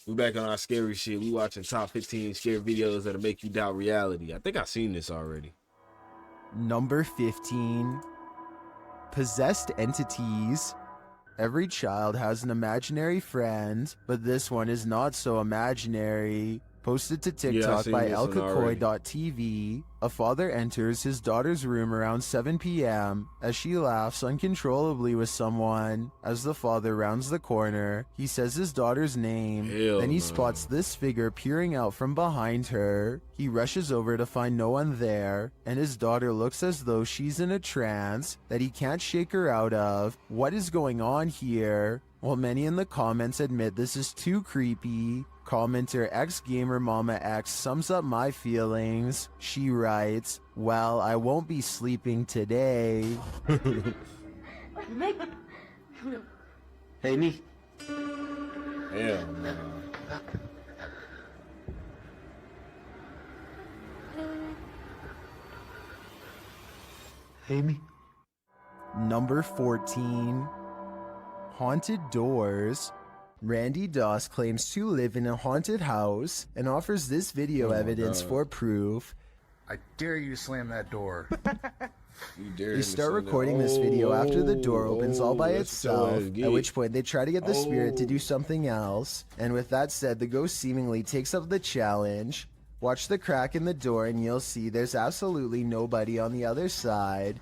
We back on our scary shit. We watching top 15 scary videos that'll make you doubt reality. I think I've seen this already. Number 15. Possessed entities. Every child has an imaginary friend, but this one is not so imaginary. Posted to TikTok by elkakoi.tv, a father enters his daughter's room around 7 p.m. as she laughs uncontrollably with someone. As the father rounds the corner, he says his daughter's name. Then he spots this figure peering out from behind her. He rushes over to find no one there, and his daughter looks as though she's in a trance that he can't shake her out of. What is going on here? While many in the comments admit this is too creepy, commenter xgamermamax sums up my feelings. She writes, "Well, I won't be sleeping today." Hey, me. Hell no. Hey, me. Number 14. Haunted doors. Randy Doss claims to live in a haunted house and offers this video evidence for proof. I dare you to slam that door. They start recording this video after the door opens all by itself, at which point they try to get the spirit to do something else. And with that said, the ghost seemingly takes up the challenge. Watch the crack in the door and you'll see there's absolutely nobody on the other side.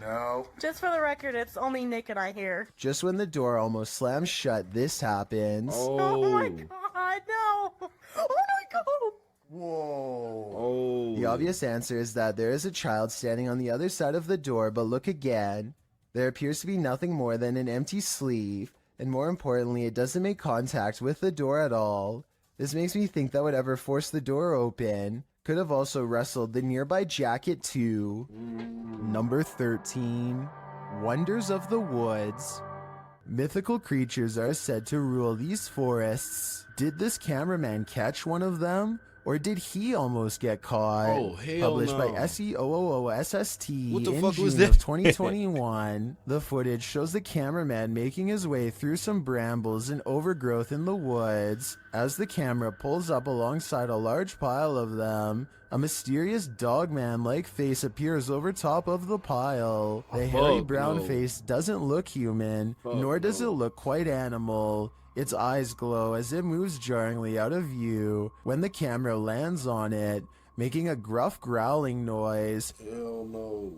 No. Just for the record, it's only Nick and I here. Just when the door almost slams shut, this happens. Oh my god, no! Oh my god! Whoa. The obvious answer is that there is a child standing on the other side of the door, but look again. There appears to be nothing more than an empty sleeve, and more importantly, it doesn't make contact with the door at all. This makes me think that whatever forced the door open could have also wrestled the nearby jacket too. Number 13. Wonders of the Woods. Mythical creatures are said to rule these forests. Did this cameraman catch one of them? Or did he almost get caught? Oh, hell Published no. by SEOOOSST What the in fuck June was of that? 2021. The footage shows the cameraman making his way through some brambles and overgrowth in the woods. As the camera pulls up alongside a large pile of them, a mysterious dogman-like face appears over top of the pile. The hairy brown face doesn't look human, nor does it look quite animal. Its eyes glow as it moves jarringly out of view when the camera lands on it, making a gruff growling noise. Hell no.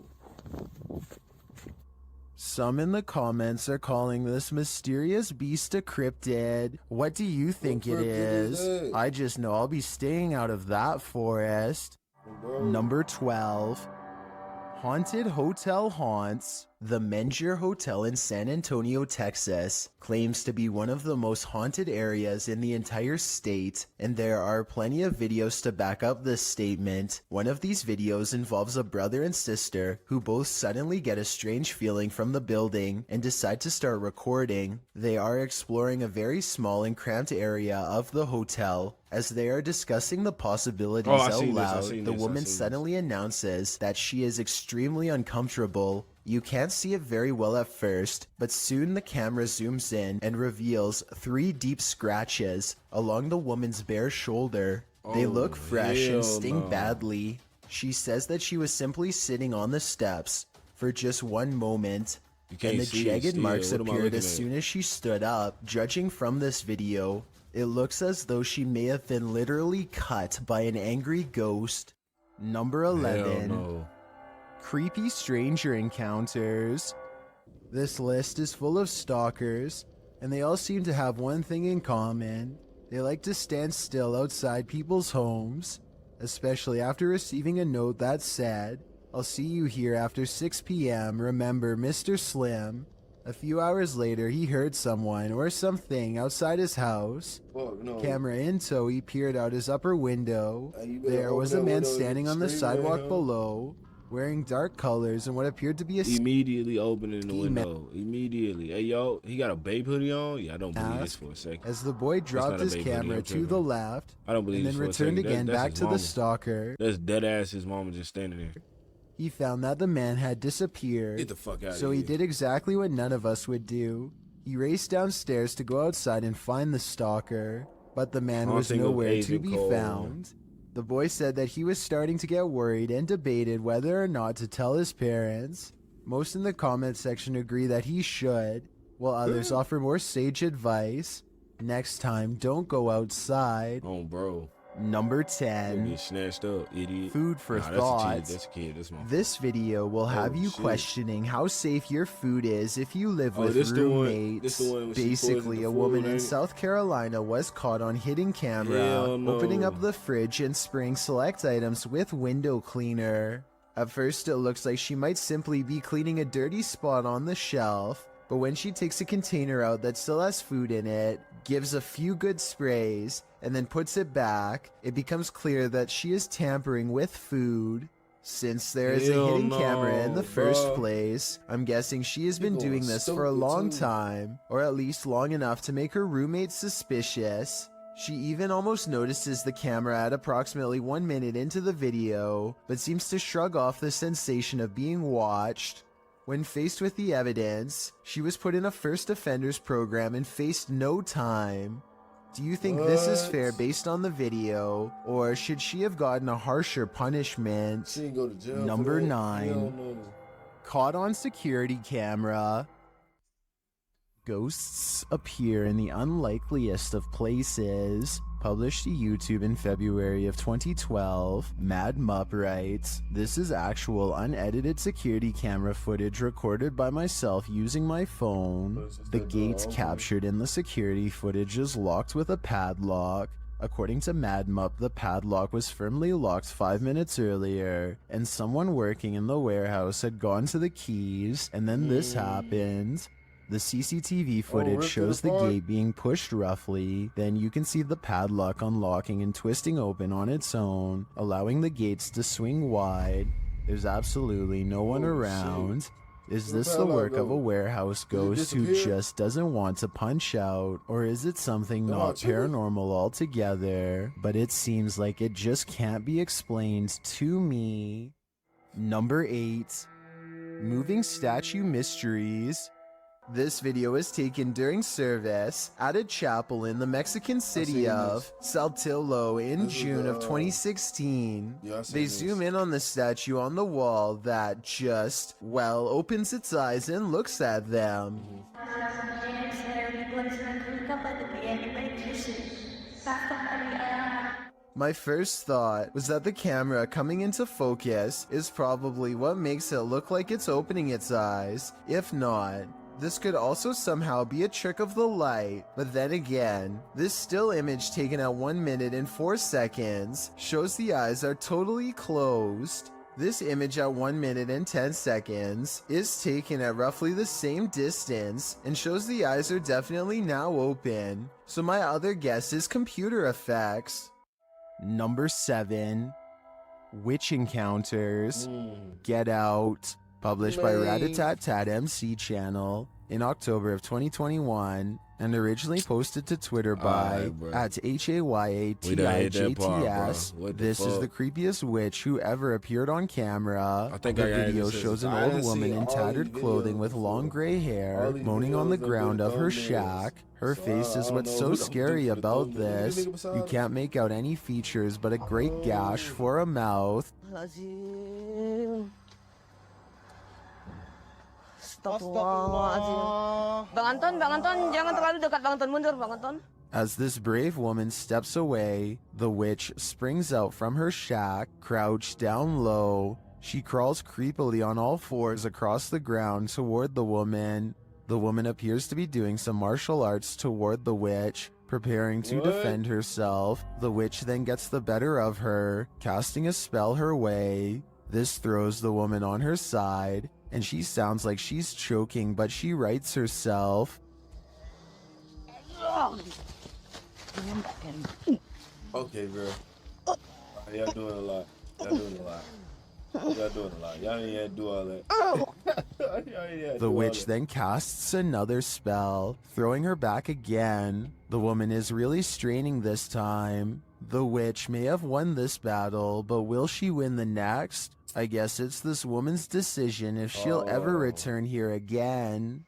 Some in the comments are calling this mysterious beast a cryptid. What do you think it is? I just know I'll be staying out of that forest. Number 12. Haunted Hotel Haunts. The Menger Hotel in San Antonio, Texas, claims to be one of the most haunted areas in the entire state, and there are plenty of videos to back up this statement. One of these videos involves a brother and sister who both suddenly get a strange feeling from the building and decide to start recording. They are exploring a very small and cramped area of the hotel. As they are discussing the possibilities out loud, the woman suddenly announces that she is extremely uncomfortable. You can't see it very well at first, but soon the camera zooms in and reveals 3 deep scratches along the woman's bare shoulder. They look fresh and sting badly. She says that she was simply sitting on the steps for just one moment, and the jagged marks appeared as soon as she stood up. Judging from this video, it looks as though she may have been literally cut by an angry ghost. Number 11. Creepy stranger encounters. This list is full of stalkers, and they all seem to have one thing in common. They like to stand still outside people's homes, especially after receiving a note that said, "I'll see you here after 6 p.m. Remember, Mr. Slim." A few hours later, he heard someone or something outside his house. Camera in tow, he peered out his upper window. There was a man standing on the sidewalk below, wearing dark colors and what appeared to be a immediately opening the window. Immediately. Hey, yo, he got a babe hoodie on? Yeah, I don't believe this for a second. As the boy dropped his camera to the left, I don't believe and then returned again back to the stalker. That's dead ass his mama just standing there. He found that the man had disappeared. Get the fuck out of here. So he did exactly what none of us would do. He raced downstairs to go outside and find the stalker. but the man don't was think of nowhere to Agent be Cole. found. The boy said that he was starting to get worried and debated whether or not to tell his parents. Most in the comment section agree that he should, while others offer more sage advice. Next time, don't go outside. Oh, bro. Number You 10. get snatched up, idiot. Food for Nah, thought. That's a kid. That's my This video will have Oh, you shit. questioning how safe your food is if you live with this the one- roommates. this the one when she Basically, poisoned the a food, woman in ain't it? South Carolina was caught on hidden camera Hell no. opening up the fridge and spraying select items with window cleaner. At first, it looks like she might simply be cleaning a dirty spot on the shelf, but when she takes a container out that still has food in it, gives a few good sprays, and then puts it back, it becomes clear that she is tampering with food. Since there is a Hell hidden camera in no, the first bruh. place, I'm guessing she has been going doing this for a stupid, long too. time, or at least long enough to make her roommate suspicious. She even almost notices the camera at approximately 1 minute into the video, but seems to shrug off the sensation of being watched. When faced with the evidence, she was put in a first offenders program and faced no time. Do you think this is fair What? based on the video, or should she have gotten a harsher punishment? She didn't go to jail. Number for that. 9. Hell no. Caught on security camera. Ghosts appear in the unlikeliest of places. Published to YouTube in February of 2012, Mad Mup writes, "This is actual unedited security camera footage recorded by myself using my phone. The gate captured in the security footage is locked with a padlock. According to Mad Mup, the padlock was firmly locked 5 minutes earlier, and someone working in the warehouse had gone to the keys, and then this happened. The CCTV footage ripped it shows the apart? gate being pushed roughly, then you can see the padlock unlocking and twisting open on its own, allowing the gates to swing wide. There's absolutely no one Holy around. Is Where'd this the the padlock work of go? a warehouse Did it ghost who disappear? just doesn't want to punch out, or is it something No, not chill. paranormal altogether, but it seems like it just can't be explained to me?" Number 8. Moving statue mysteries. This video was taken during service at a chapel in the Mexican city seen of Saltillo in This is June of the, 2016. Yeah, I seen They this. zoom in on the statue on the wall that just, well, opens its eyes and looks at them. My first thought was that the camera coming into focus is probably what makes it look like it's opening its eyes. If not, this could also somehow be a trick of the light. But then again, this still image taken at 1 minute and 4 seconds shows the eyes are totally closed. This image at 1 minute and 10 seconds is taken at roughly the same distance and shows the eyes are definitely now open. So my other guess is computer effects. Number 7. Witch Encounters. Get Out. Published by Man. Ratatatat MC channel in October of 2021 and originally posted to Twitter by Alright, bro. at We done hit that part, HAYATIJTS. bro. What the This is fuck? the creepiest witch who ever appeared on camera. I think the I got video this. shows an I old done woman seen in all tattered these clothing videos with long before. gray hair All these moaning on the videos of ground the of her thumbnails. shack. Her So face I is don't what's know so who the scary dude for the about thumbnail. this. Nigga beside You her? can't make out any features but a great gash for a mouth. Astagfirullahaladzim. Astagfirullahaladzim. Bang Anton, jangan terlalu dekat Bang Anton, mundur Bang Anton. As this brave woman steps away, the witch springs out from her shack, crouched down low. She crawls creepily on all fours across the ground toward the woman. The woman appears to be doing some martial arts toward the witch, preparing to What? defend herself. The witch then gets the better of her, casting a spell her way. This throws the woman on her side, and she sounds like she's choking, but she rights herself. Okay, bro. Y'all doing a lot. Y'all doing a lot. Y'all doing a lot. Y'all ain't had to do all that. Y'all ain't had to do The all witch that. then casts another spell, throwing her back again. The woman is really straining this time. The witch may have won this battle, but will she win the next? I guess it's this woman's decision if she'll ever return here again.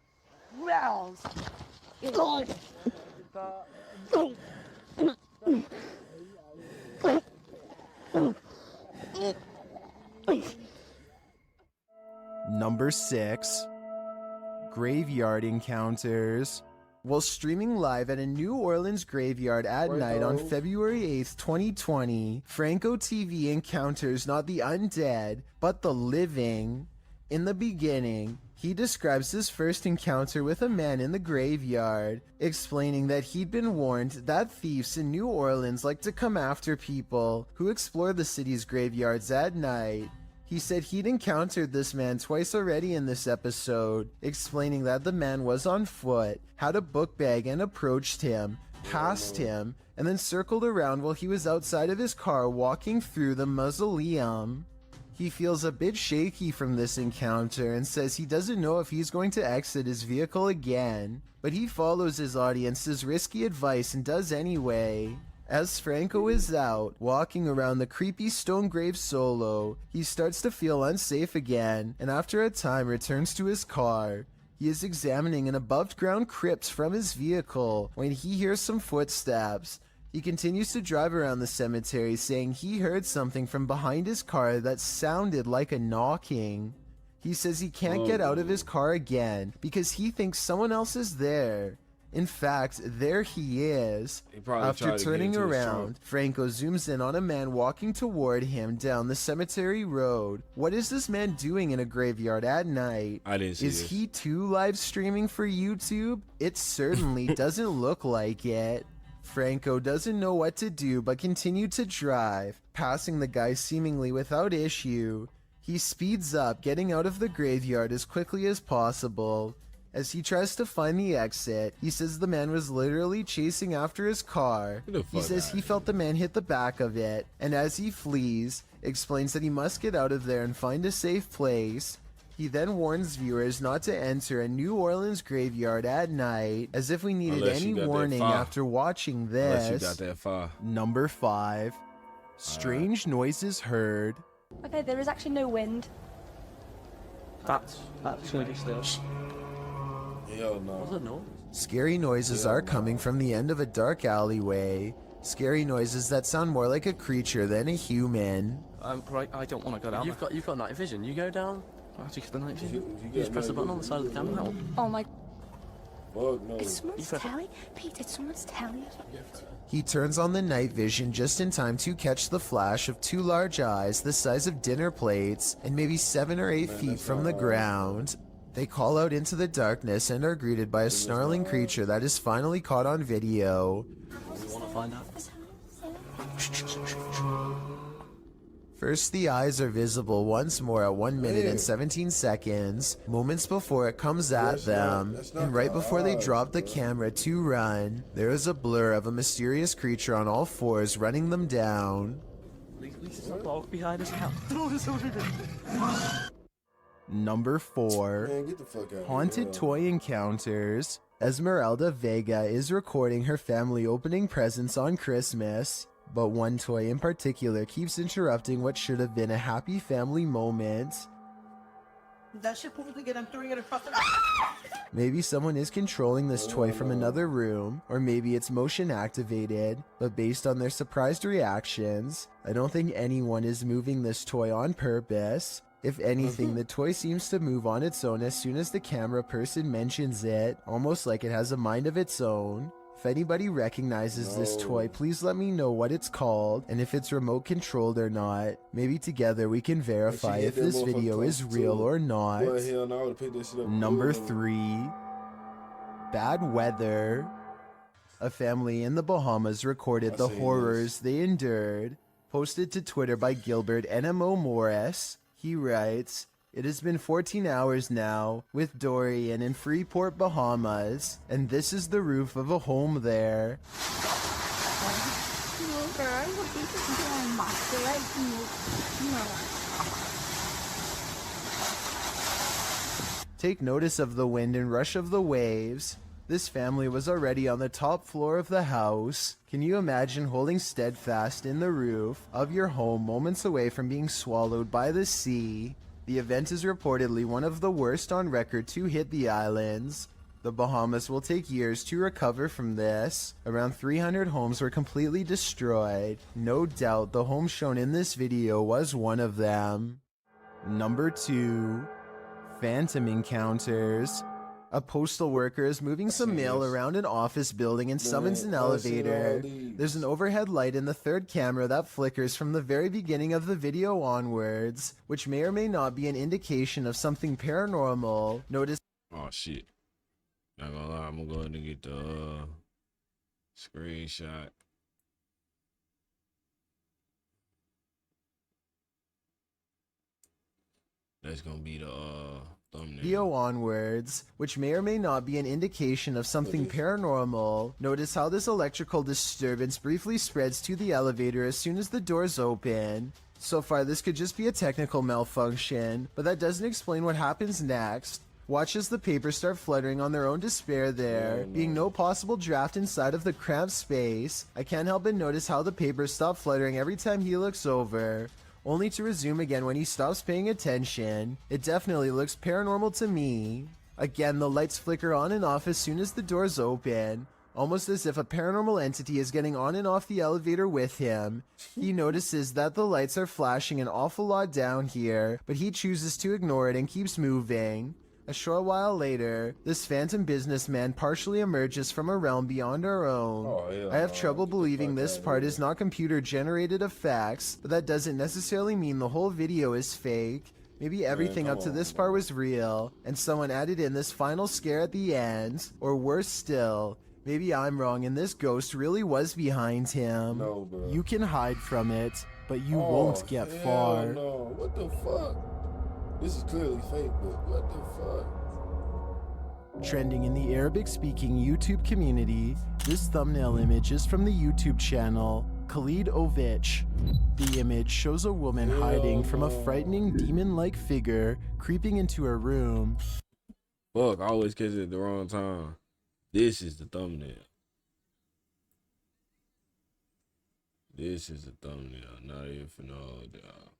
Number 6. Graveyard encounters. While streaming live at a New Orleans graveyard at night on February 8th, 2020, Franco TV encounters not the undead, but the living. In the beginning, he describes his first encounter with a man in the graveyard, explaining that he'd been warned that thieves in New Orleans like to come after people who explore the city's graveyards at night. He said he'd encountered this man twice already in this episode, explaining that the man was on foot, had a book bag and approached him, passed him, and then circled around while he was outside of his car walking through the mausoleum. He feels a bit shaky from this encounter and says he doesn't know if he's going to exit his vehicle again, but he follows his audience's risky advice and does anyway. As Franco is out, walking around the creepy stone grave solo, he starts to feel unsafe again, and after a time returns to his car. He is examining an above-ground crypt from his vehicle when he hears some footsteps. He continues to drive around the cemetery, saying he heard something from behind his car that sounded like a knocking. He says he can't get out of his car again because he thinks someone else is there. In fact, there he is. After turning around, Franco zooms in on a man walking toward him down the cemetery road. What is this man doing in a graveyard at night? I didn't see Is this. he too live streaming for YouTube? It certainly doesn't look like it. Franco doesn't know what to do but continued to drive, passing the guy seemingly without issue. He speeds up, getting out of the graveyard as quickly as possible. As he tries to find the exit, he says the man was literally chasing after his car. He says he felt the man hit the back of it, and as he flees, explains that he must get out of there and find a safe place. He then warns viewers not to enter a New Orleans graveyard at night, as if we needed any warning after watching this. Unless you got that far. Number 5. Strange noises heard. Okay, there is actually no wind. That's really still. Hell no. What's that noise? Scary noises are coming from the end of a dark alleyway. Scary noises that sound more like a creature than a human. Right, I don't want to go down. You've got night vision. You go down. How'd you get the night vision? You just press the button on the side of the camera. Now. Oh my... Fuck no. Did someone's telly? Pete, did someone's telly? He turns on the night vision just in time to catch the flash of 2 large eyes the size of dinner plates and maybe 7 or 8 feet from the ground. They call out into the darkness and are greeted by a snarling creature that is finally caught on video. You want to find out? First, the eyes are visible once more at 1 minute and 17 seconds, moments before it comes at them, and right before they drop the camera to run, there is a blur of a mysterious creature on all fours running them down. Lisa's a dog behind us now. Number 4. Man, get the fuck out. Haunted Toy Encounters. Esmeralda Vega is recording her family opening presents on Christmas, but one toy in particular keeps interrupting what should have been a happy family moment. That shit pulled again. I'm throwing it across the... Maybe someone is controlling this toy from another room, or maybe it's motion activated, but based on their surprised reactions, I don't think anyone is moving this toy on purpose. If anything, the toy seems to move on its own as soon as the camera person mentions it, almost like it has a mind of its own. If anybody recognizes this toy, please let me know what it's called and if it's remote controlled or not. Maybe together we can verify if this video is real or not. Number 3. Bad weather. A family in the Bahamas recorded the horrors they endured. Posted to Twitter by Gilbert NMO Morris. He writes, "It has been 14 hours now with Dorian in Freeport, Bahamas, and this is the roof of a home there." Take notice of the wind and rush of the waves. This family was already on the top floor of the house. Can you imagine holding steadfast in the roof of your home moments away from being swallowed by the sea? The event is reportedly one of the worst on record to hit the islands. The Bahamas will take years to recover from this. Around 300 homes were completely destroyed. No doubt the home shown in this video was one of them. Number 2. Phantom encounters. A postal worker is moving some mail around an office building and summons an elevator. There's an overhead light in the third camera that flickers from the very beginning of the video onwards, which may or may not be an indication of something paranormal. Notice. Oh shit. Not gonna lie, I'm gonna go ahead and get the screenshot. That's gonna be the thumbnail. Video onwards, which may or may not be an indication of something paranormal. Notice how this electrical disturbance briefly spreads to the elevator as soon as the doors open. So far, this could just be a technical malfunction, but that doesn't explain what happens next. Watch as the papers start fluttering on their own despair there, being no possible draft inside of the cramped space. I can't help but notice how the papers stop fluttering every time he looks over, only to resume again when he stops paying attention. It definitely looks paranormal to me. Again, the lights flicker on and off as soon as the doors open, almost as if a paranormal entity is getting on and off the elevator with him. He notices that the lights are flashing an awful lot down here, but he chooses to ignore it and keeps moving. A short while later, this phantom businessman partially emerges from a realm beyond our own. I have trouble believing this part is not computer-generated effects, but that doesn't necessarily mean the whole video is fake. Maybe everything up to this part was real, and someone added in this final scare at the end. Or worse still, maybe I'm wrong and this ghost really was behind him. No, bro. You can hide from it, but you won't get far. No, what the fuck? This is clearly fake, but what the fuck? Trending in the Arabic-speaking YouTube community, this thumbnail image is from the YouTube channel Khalid Ovich. The image shows a woman hiding from a frightening demon-like figure creeping into her room. Fuck, I always catch it at the wrong time. This is the thumbnail. This is the thumbnail, not even for no doubt.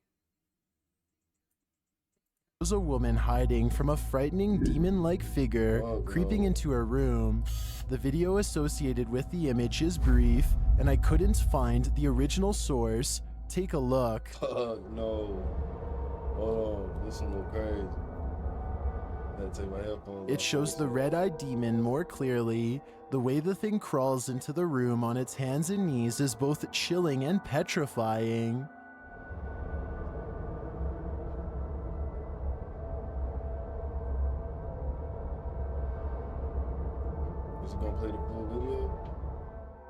Shows a woman hiding from a frightening demon-like figure creeping into her room. The video associated with the image is brief, and I couldn't find the original source. Take a look. No. Hold on, this is a little crazy. Gotta take my headphones off. It shows the red-eyed demon more clearly. The way the thing crawls into the room on its hands and knees is both chilling and petrifying. Is it gonna play the full video?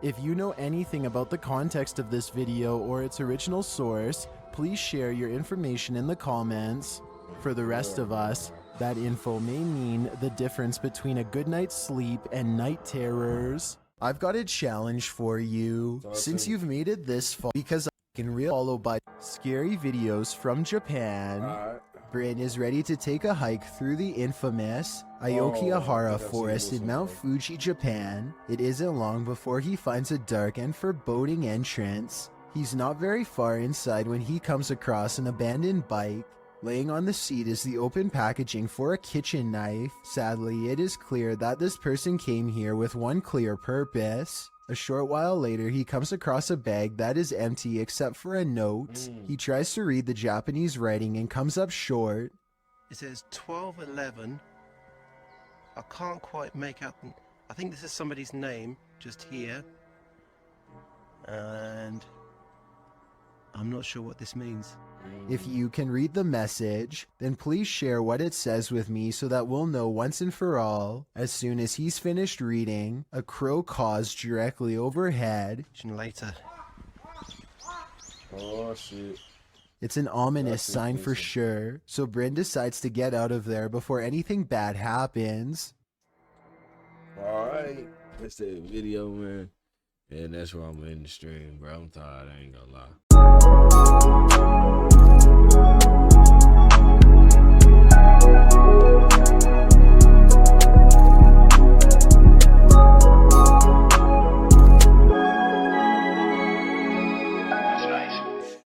If you know anything about the context of this video or its original source, please share your information in the comments. For the rest of us, that info may mean the difference between a good night's sleep and night terrors. I've got a challenge for you. Since you've made it this far, because I can followed by scary videos from Japan, Bryn is ready to take a hike through the infamous Aokigahara Forest in Mount Fuji, Japan. It isn't long before he finds a dark and foreboding entrance. He's not very far inside when he comes across an abandoned bike. Laying on the seat is the open packaging for a kitchen knife. Sadly, it is clear that this person came here with one clear purpose. A short while later, he comes across a bag that is empty except for a note. He tries to read the Japanese writing and comes up short. It says 1211. I can't quite make out. I think this is somebody's name just here. And I'm not sure what this means. If you can read the message, then please share what it says with me so that we'll know once and for all. As soon as he's finished reading, a crow caws directly overhead. Later. Oh shit. It's an ominous sign for sure, so Bryn decides to get out of there before anything bad happens. Alright. That's the video, man. And that's why I'm in the stream, bro. I'm tired, I ain't gonna lie.